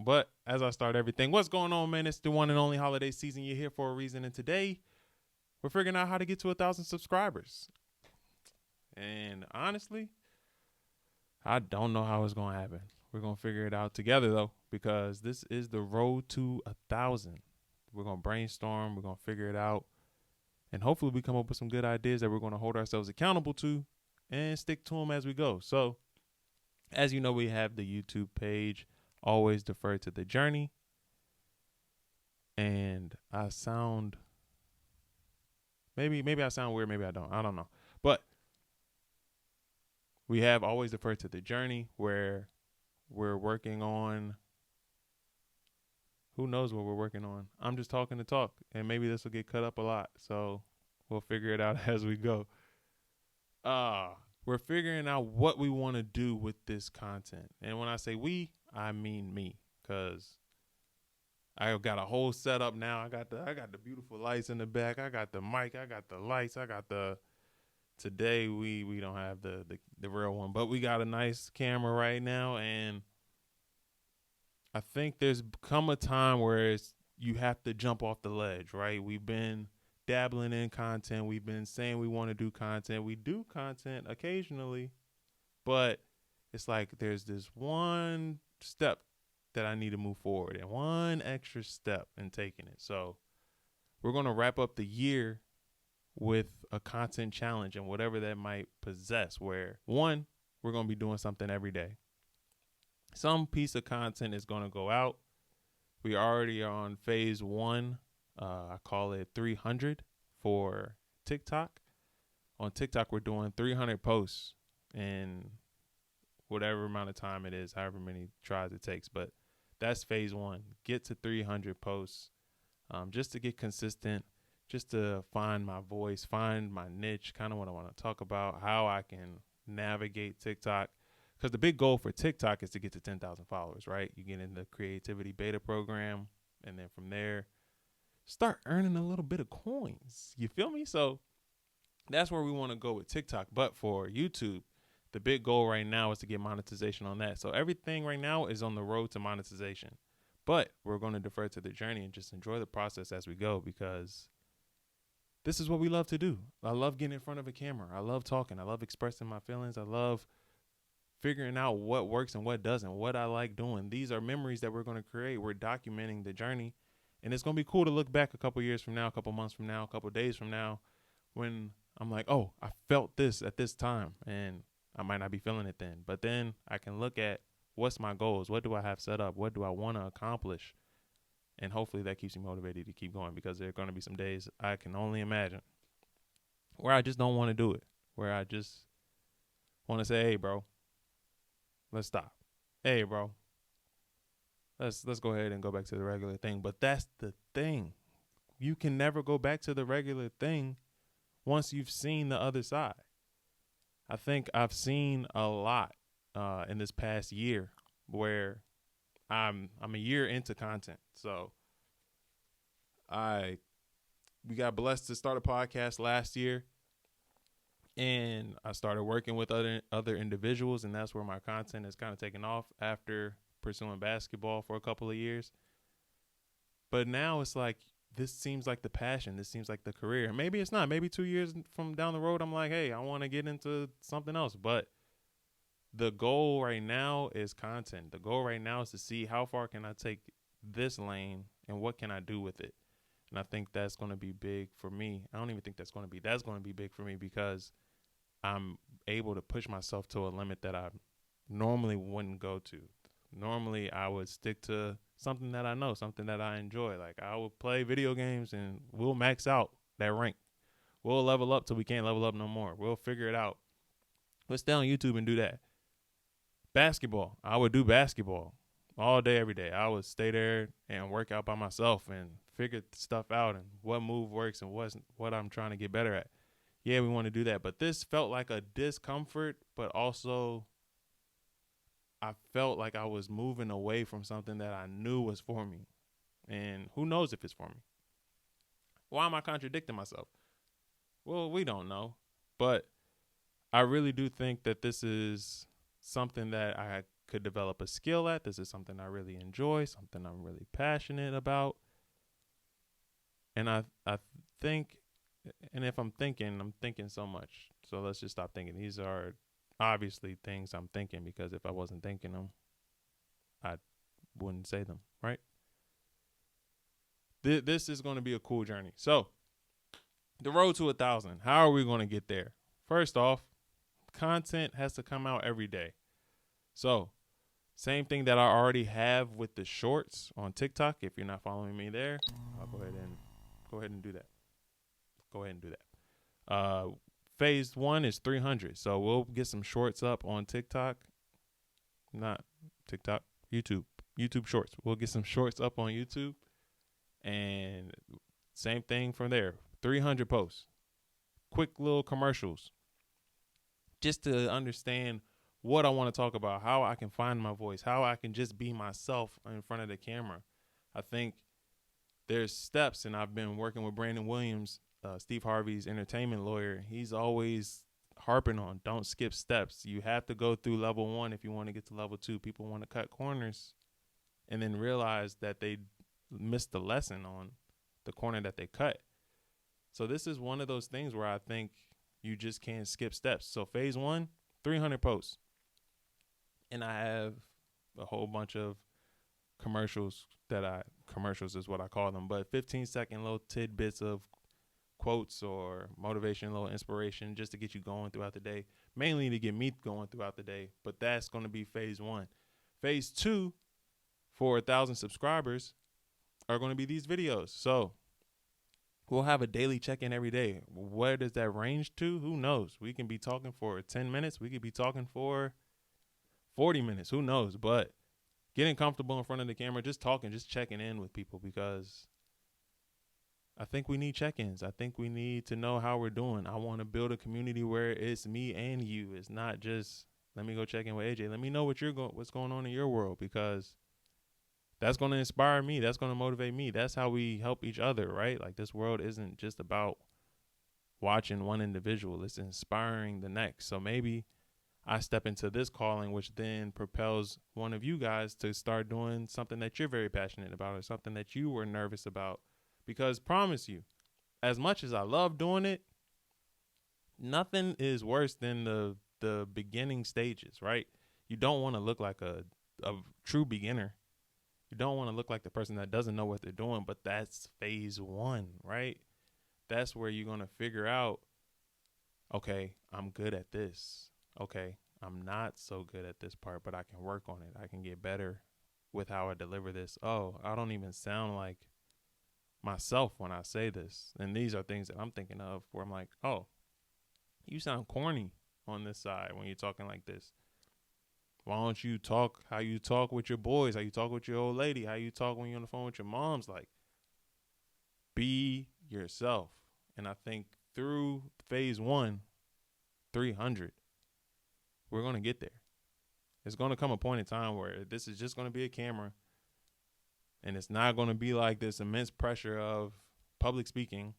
But as I start everything, what's going on, man? It's the one and only holiday season. You're here for a reason. And today, we're figuring out how to get to 1,000 subscribers. And honestly, I don't know how it's going to happen. We're going to figure it out together, though, because this is the road to 1,000. We're going to brainstorm. We're going to figure it out. And hopefully we come up with some good ideas that we're going to hold ourselves accountable to and stick to them as we go. So, as you know, we have the YouTube page, Always Defer to the Journey. And I sound, maybe I sound weird, maybe I don't know. But we have Always Defer to the Journey, where we're working on, who knows what we're working on. I'm just talking to talk, and maybe this will get cut up a lot. So we'll figure it out as we go. We're figuring out what we want to do with this content. And when I say we, I mean me, because I got a whole setup now. I got the beautiful lights in the back. I got the mic. I got the lights. I got the. Today we don't have the real one, but we got a nice camera right now, and I think there's come a time where you have to jump off the ledge, right? We've been dabbling in content. We've been saying we want to do content. We do content occasionally, but it's like there's this one step that I need to move forward, and one extra step in taking it. So we're going to wrap up the year with a content challenge and whatever that might possess, where one, we're going to be doing something every day. Some piece of content is going to go out. We already are on phase 1. I call it 300 for TikTok. On TikTok, we're doing 300 posts in whatever amount of time it is, however many tries it takes. But that's phase 1. Get to 300 posts just to get consistent, just to find my voice, find my niche, kind of what I want to talk about, how I can navigate TikTok. Because the big goal for TikTok is to get to 10,000 followers, right? You get in the creativity beta program, and then from there, start earning a little bit of coins. You feel me? So that's where we want to go with TikTok. But for YouTube, the big goal right now is to get monetization on that. So everything right now is on the road to monetization. But we're going to defer to the journey and just enjoy the process as we go, because this is what we love to do. I love getting in front of a camera. I love talking. I love expressing my feelings. I love figuring out what works and what doesn't, what I like doing. These are memories that we're going to create. We're documenting the journey. And it's going to be cool to look back a couple years from now, a couple months from now, a couple days from now, when I'm like, oh, I felt this at this time. And I might not be feeling it then. But then I can look at what's my goals? What do I have set up? What do I want to accomplish? And hopefully that keeps me motivated to keep going, because there are going to be some days, I can only imagine, where I just don't want to do it, where I just want to say, hey, bro, let's stop. Hey, bro, let's go ahead and go back to the regular thing. But that's the thing. You can never go back to the regular thing once you've seen the other side. I think I've seen a lot in this past year where I'm a year into content. So we got blessed to start a podcast last year, and I started working with other individuals, and that's where my content is kind of taken off after pursuing basketball for a couple of years. But now it's like, this seems like the passion. This seems like the career. Maybe it's not. Maybe 2 years from down the road, I'm like, hey, I want to get into something else. But the goal right now is content. The goal right now is to see how far can I take this lane and what can I do with it. And I think that's going to be big for me. I don't even think that's going to be big for me, because I'm able to push myself to a limit that I normally wouldn't go to. Normally, I would stick to something that I know, something that I enjoy. Like, I would play video games and we'll max out that rank. We'll level up till we can't level up no more. We'll figure it out. Let's stay on YouTube and do that. Basketball. I would do basketball all day, every day. I would stay there and work out by myself and figure stuff out and what move works and what I'm trying to get better at. Yeah, we want to do that. But this felt like a discomfort, but also I felt like I was moving away from something that I knew was for me. And who knows if it's for me? Why am I contradicting myself? Well, we don't know. But I really do think that this is something that I could develop a skill at. This is something I really enjoy, something I'm really passionate about. And I think, and if I'm thinking so much. So let's just stop thinking. These are obviously things I'm thinking, because if I wasn't thinking them, I wouldn't say them, right? This is going to be a cool journey. So the road to 1,000, how are we going to get there? First off, content has to come out every day. So same thing that I already have with the shorts on TikTok. If you're not following me there, I'll go ahead and do that. Go ahead and do that. Phase 1 is 300. So we'll get some shorts up on TikTok. Not TikTok, YouTube shorts. We'll get some shorts up on YouTube. And same thing from there. 300 posts. Quick little commercials. Just to understand what I want to talk about, how I can find my voice, how I can just be myself in front of the camera. I think there's steps, and I've been working with Brandon Williams, Steve Harvey's entertainment lawyer. He's always harping on, don't skip steps. You have to go through level 1 if you want to get to level 2. People want to cut corners and then realize that they missed the lesson on the corner that they cut. So this is one of those things where I think you just can't skip steps. So phase 1, 300 posts. And I have a whole bunch of commercials commercials is what I call them, but 15-second little tidbits of quotes or motivation, little inspiration, just to get you going throughout the day, mainly to get me going throughout the day. But that's going to be phase 1. Phase 2, for 1,000 subscribers, are going to be these videos. So we'll have a daily check-in every day. Where does that range to? Who knows? We can be talking for 10 minutes. We could be talking for 40 minutes. Who knows? But getting comfortable in front of the camera, just talking, just checking in with people, because I think we need check-ins. I think we need to know how we're doing. I want to build a community where it's me and you. It's not just, let me go check in with AJ. Let me know what's going on in your world, because that's going to inspire me. That's going to motivate me. That's how we help each other, right? Like, this world isn't just about watching one individual. It's inspiring the next. So maybe I step into this calling, which then propels one of you guys to start doing something that you're very passionate about, or something that you were nervous about. Because promise you, as much as I love doing it, nothing is worse than the beginning stages, right? You don't want to look like a true beginner. You don't want to look like the person that doesn't know what they're doing, but that's phase 1, right? That's where you're going to figure out, okay, I'm good at this. Okay, I'm not so good at this part, but I can work on it. I can get better with how I deliver this. Oh, I don't even sound like myself when I say this. And these are things that I'm thinking of where I'm like, oh, you sound corny on this side when you're talking like this. Why don't you talk how you talk with your boys, how you talk with your old lady, how you talk when you're on the phone with your moms? Like, be yourself. And I think through phase 1, 300, we're going to get there. It's going to come a point in time where this is just going to be a camera, and it's not going to be like this immense pressure of public speaking.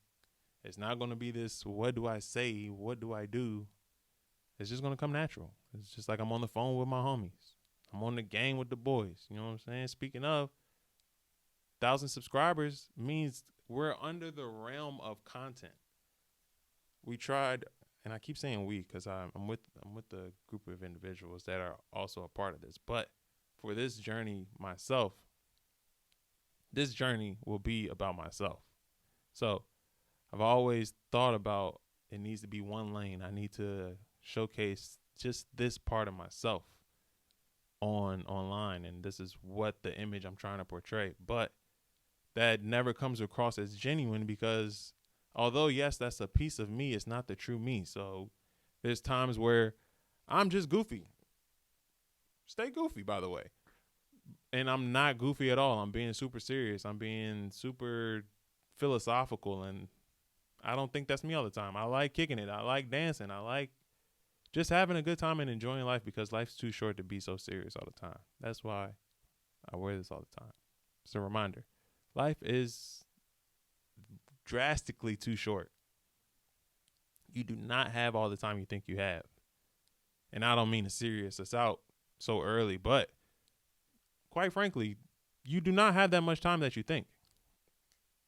It's not going to be this, what do I say? What do I do? It's just going to come natural. It's just like I'm on the phone with my homies. I'm on the game with the boys. You know what I'm saying? Speaking of, 1,000 subscribers means we're under the realm of content. We tried, and I keep saying we because I'm with the group of individuals that are also a part of this. But for this journey myself, this journey will be about myself. So I've always thought about, it needs to be one lane. I need to showcase just this part of myself online, and this is what the image I'm trying to portray. But that never comes across as genuine, because although, yes, that's a piece of me, it's not the true me. So there's times where I'm just goofy. Stay goofy, by the way. And I'm not goofy at all. I'm being super serious. I'm being super philosophical, and I don't think that's me all the time. I like kicking it. I like dancing. I like just having a good time and enjoying life, because life's too short to be so serious all the time. That's why I wear this all the time. It's a reminder. Life is drastically too short. You do not have all the time you think you have. And I don't mean to serious us out, so early. But quite frankly, you do not have that much time that you think.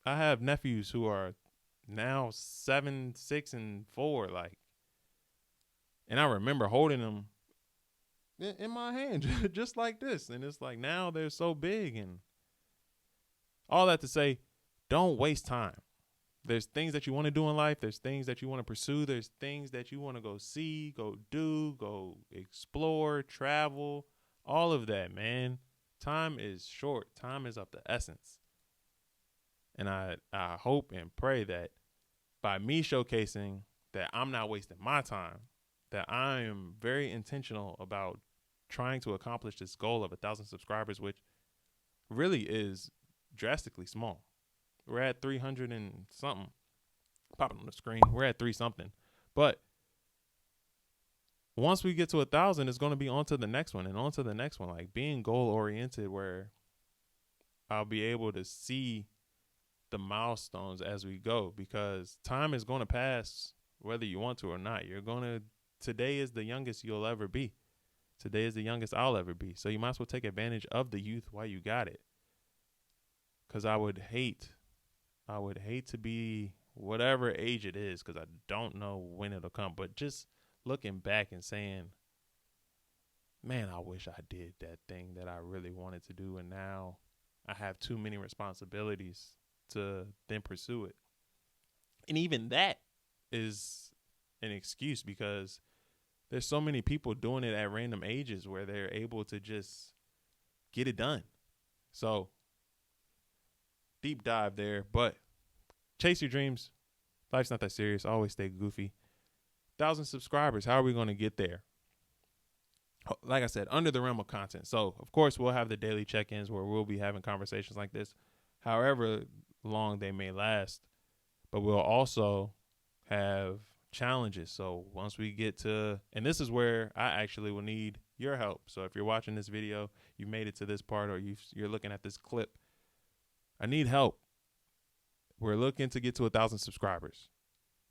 I have nephews who are now 7, 6, and 4, like, and I remember holding them in my hand just like this, and it's like now they're so big, and all that to say, don't waste time. There's things that you want to do in life. There's things that you want to pursue. There's things that you want to go see, go do, go explore, travel, all of that, man. Time is short. Time is of the essence. And I hope and pray that by me showcasing that I'm not wasting my time, that I am very intentional about trying to accomplish this goal of 1,000 subscribers, which really is drastically small. We're at 300 and something. Popping on the screen. We're at 3 something. But once we get to 1,000, it's going to be on to the next one and on to the next one. Like being goal oriented, where I'll be able to see the milestones as we go, because time is going to pass whether you want to or not. Today is the youngest you'll ever be. Today is the youngest I'll ever be. So you might as well take advantage of the youth while you got it. Because I would hate to be whatever age it is, because I don't know when it'll come. But just looking back and saying, man, I wish I did that thing that I really wanted to do, and now I have too many responsibilities to then pursue it. And even that is an excuse, because there's so many people doing it at random ages where they're able to just get it done. So deep dive there, but chase your dreams. Life's not that serious. Always stay goofy. 1,000 subscribers. How are we going to get there? Like I said, under the realm of content. So, of course, we'll have the daily check-ins where we'll be having conversations like this, however long they may last. But we'll also have challenges. So once we get to, and this is where I actually will need your help. So if you're watching this video, you made it to this part, or you're looking at this clip, I need help. We're looking to get to 1,000 subscribers.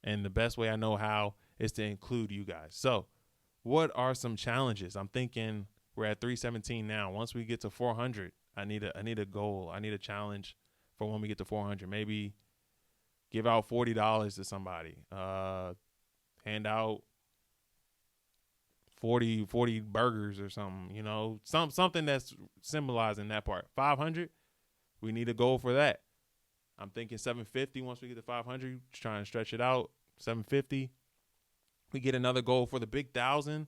And the best way I know how is to include you guys. So what are some challenges? I'm thinking we're at 317 now. Once we get to 400, I need a goal. I need a challenge for when we get to 400. Maybe give out $40 to somebody. Hand out 40 burgers or something, something that's symbolizing that part. 500, we need a goal for that. I'm thinking 750 once we get to 500, try and stretch it out. 750. We get another goal for the big 1,000.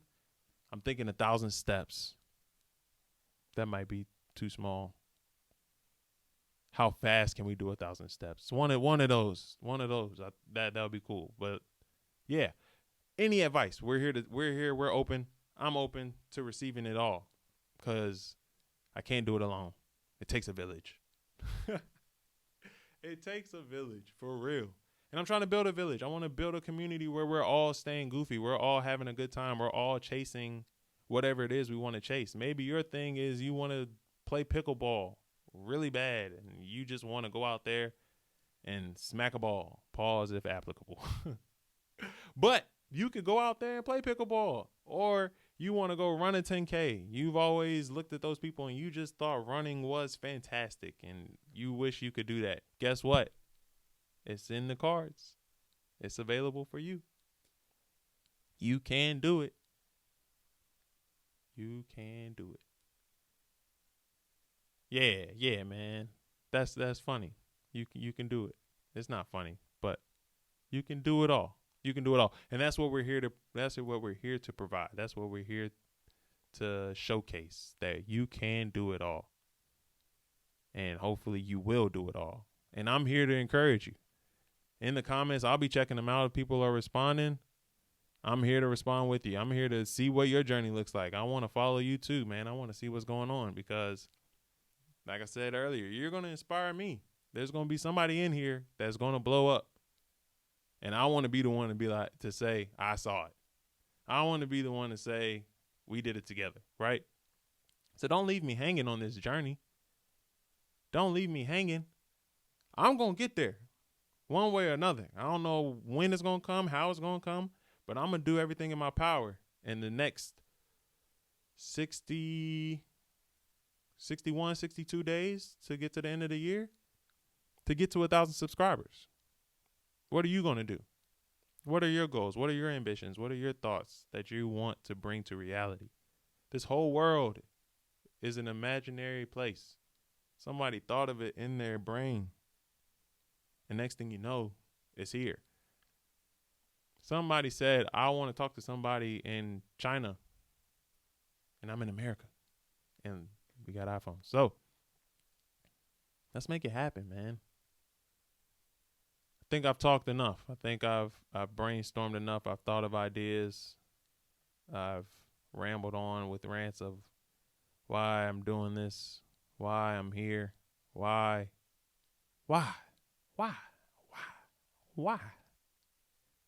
I'm thinking 1,000 steps. That might be too small. How fast can we do 1,000 steps? One of those. That would be cool. But yeah, any advice? We're open. I'm open to receiving it all, because I can't do it alone. It takes a village. It takes a village, for real. And I'm trying to build a village. I want to build a community where we're all staying goofy. We're all having a good time. We're all chasing whatever it is we want to chase. Maybe your thing is you want to play pickleball really bad, and you just want to go out there and smack a ball. Pause if applicable. But you could go out there and play pickleball, or you want to go run a 10K. You've always looked at those people and you just thought running was fantastic and you wish you could do that. Guess what? It's in the cards. It's available for you. You can do it. You can do it. Yeah, man. That's funny. You can do it. It's not funny, but you can do it all. You can do it all. And that's what we're here to provide. That's what we're here to showcase, that you can do it all. And hopefully you will do it all. And I'm here to encourage you. In the comments, I'll be checking them out. If people are responding, I'm here to respond with you. I'm here to see what your journey looks like. I want to follow you too, man. I want to see what's going on, because like I said earlier, you're going to inspire me. There's going to be somebody in here that's going to blow up. And I want to be the one to say, I saw it. I want to be the one to say, we did it together, right? So don't leave me hanging on this journey. Don't leave me hanging. I'm going to get there one way or another. I don't know when it's going to come, how it's going to come, but I'm going to do everything in my power in the next 60, 61, 62 days to get to the end of the year, to get to 1,000 subscribers. What are you going to do? What are your goals? What are your ambitions? What are your thoughts that you want to bring to reality? This whole world is an imaginary place. Somebody thought of it in their brain. And next thing you know, it's here. Somebody said, I want to talk to somebody in China. And I'm in America. And we got iPhones. So let's make it happen, man. I think I've talked enough. I think I've brainstormed enough. I've thought of ideas. I've rambled on with rants of why I'm doing this, why I'm here, why, why, why, why, why,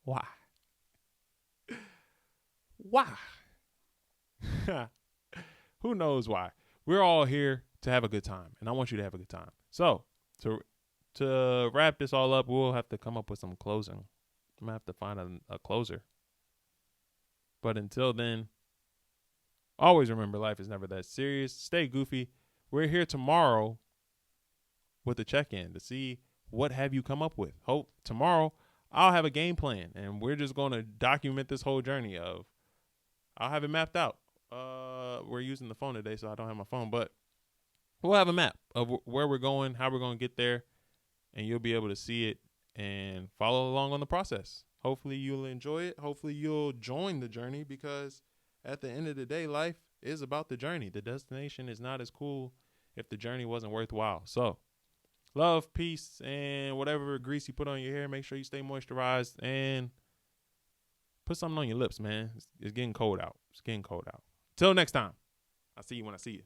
why, why. Who knows why? We're all here to have a good time, and I want you to have a good time. So to wrap this all up, we'll have to come up with some closing. I'm going to have to find a closer. But until then, always remember life is never that serious. Stay goofy. We're here tomorrow with a check-in to see what have you come up with. Hope tomorrow I'll have a game plan, and we're just going to document this whole journey of, I'll have it mapped out. We're using the phone today, so I don't have my phone, but we'll have a map of where we're going, how we're going to get there, and you'll be able to see it and follow along on the process. Hopefully you'll enjoy it. Hopefully you'll join the journey, because at the end of the day, life is about the journey. The destination is not as cool if the journey wasn't worthwhile. So love, peace, and whatever grease you put on your hair, make sure you stay moisturized and put something on your lips, man. It's getting cold out. It's getting cold out. Till next time. I'll see you when I see you.